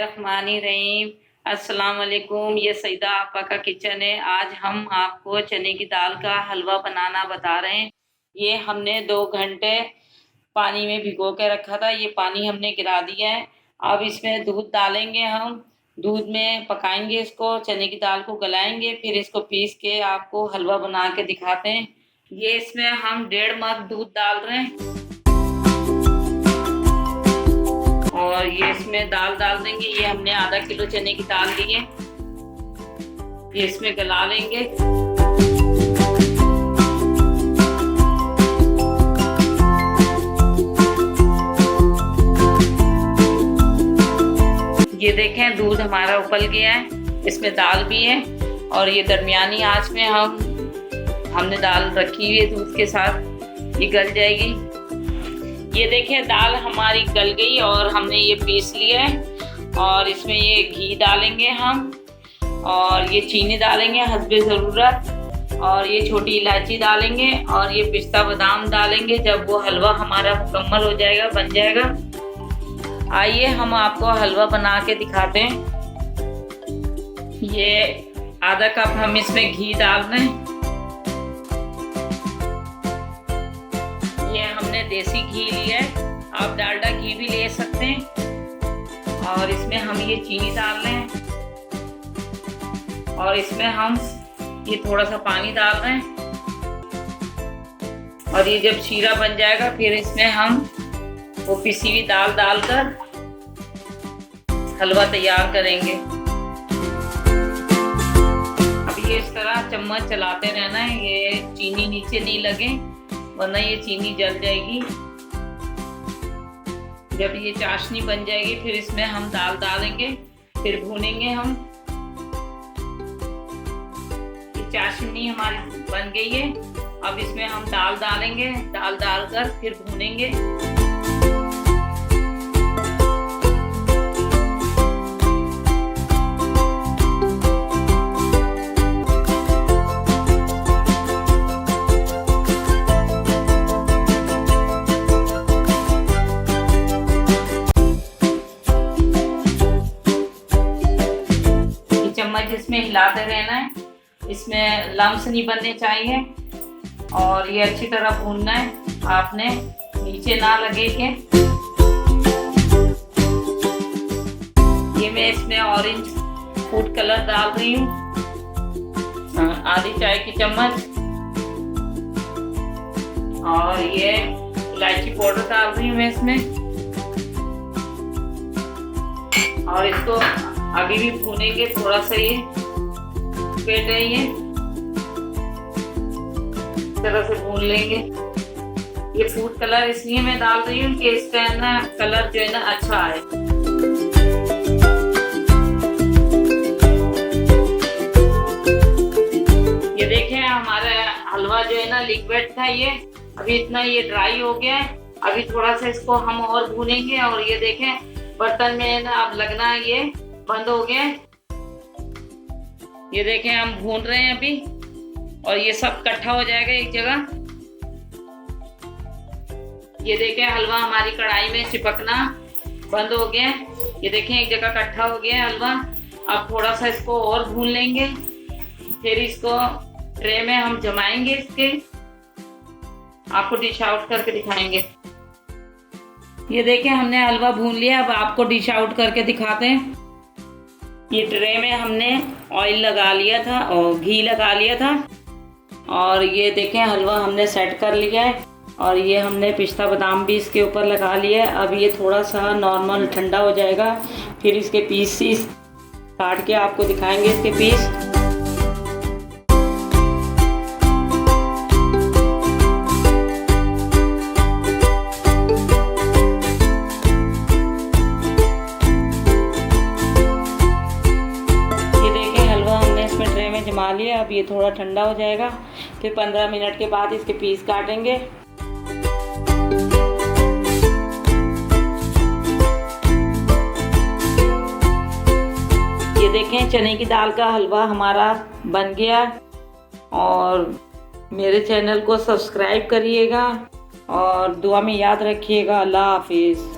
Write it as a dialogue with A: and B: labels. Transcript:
A: बिस्मिल्लाहिर्रहमानिर्रहीम। अस्सलाम वालेकुम। ये सईदा आपा का किचन है। आज हम आपको चने की दाल का हलवा बनाना बता रहे हैं। ये हमने 2 घंटे पानी में भिगो के रखा था। ये पानी हमने गिरा दिया है। अब इसमें दूध डालेंगे हम। दूध में पकाएंगे इसको, चने की दाल को गलाएंगे, फिर इसको पीस के आपको हलवा बना के दिखाते हैं। ये इसमें हम 1.5 मग दूध डाल रहे हैं और ये इसमें दाल डाल देंगे। ये हमने आधा किलो चने की दाल ली है। ये इसमें गला लेंगे। ये देखें दूध हमारा उबल गया है, इसमें दाल भी है और ये दरमियानी आंच में हमने दाल रखी हुई है दूध के साथ, ये गल जाएगी। ये देखें दाल हमारी गल गई और हमने ये पीस लिया है और इसमें ये घी डालेंगे हम और ये चीनी डालेंगे हस्बे ज़रूरत और ये छोटी इलायची डालेंगे और ये पिस्ता बादाम डालेंगे जब वो हलवा हमारा मुकम्मल हो जाएगा, बन जाएगा। आइए हम आपको हलवा बना के दिखाते हैं। ये आधा कप हम इसमें घी डाल रहे हैं। ये हमने देसी घी लिया है, आप डालडा घी भी ले सकते हैं। और इसमें हम ये चीनी डाल रहे हैं और इसमें हम ये थोड़ा सा पानी डाल रहे हैं और ये जब शीरा बन जाएगा फिर इसमें हम वो पिसी हुई दाल डालकर हलवा तैयार करेंगे। अब ये इस तरह चम्मच चलाते रहना है, ये चीनी नीचे नहीं लगे वरना ये चीनी जल जाएगी। जब ये चाशनी बन जाएगी फिर इसमें हम दाल डालेंगे, फिर भूनेंगे हम। ये चाशनी हमारी बन गई है। अब इसमें हम दाल डालेंगे, दाल डालकर फिर भूनेंगे। चम्मच इसमें हिलाते रहना है, इसमें लम्स नहीं बनने चाहिए और ये अच्छी तरह भूनना है आपने, नीचे ना लगे के। ये मैं इसमें ऑरेंज फूड कलर डाल रही हूँ, आधी चाय की चम्मच। और ये इलायची पाउडर डाल रही हूँ मैं इसमें और इसको अभी भी भूनेंगे थोड़ा सा। ये पेट है, ये इस तरह से भून लेंगे। ये फूड कलर इसलिए मैं डाल रही हूँ कि इसका ना कलर जो है ना अच्छा आए। ये देखें हमारा हलवा जो है ना लिक्विड था, ये अभी इतना ये ड्राई हो गया है। अभी थोड़ा सा इसको हम और भूनेंगे और ये देखें बर्तन में ना अब लगना ये बंद हो गया। ये देखें हम भून रहे हैं अभी और ये सब इकट्ठा हो जाएगा एक जगह। ये देखें हलवा हमारी कढ़ाई में चिपकना बंद हो गया। ये देखें एक जगह इकट्ठा हो गया हलवा। अब थोड़ा सा इसको और भून लेंगे, फिर इसको ट्रे में हम जमाएंगे, इसके आपको डिश आउट करके दिखाएंगे। ये देखें हमने हलवा भून लिया, अब आपको डिश आउट करके दिखाते हैं। ये ट्रे में हमने ऑयल लगा लिया था और घी लगा लिया था और ये देखें हलवा हमने सेट कर लिया है और ये हमने पिस्ता बादाम भी इसके ऊपर लगा लिया है। अब ये थोड़ा सा नॉर्मल ठंडा हो जाएगा, फिर इसके पीस काट के आपको दिखाएंगे इसके पीस। जमा लिया, अब ये थोड़ा ठंडा हो जाएगा, फिर 15 मिनट के बाद इसके पीस काटेंगे। ये देखें चने की दाल का हलवा हमारा बन गया और मेरे चैनल को सब्सक्राइब करिएगा और दुआ में याद रखिएगा। अल्लाह हाफिज़।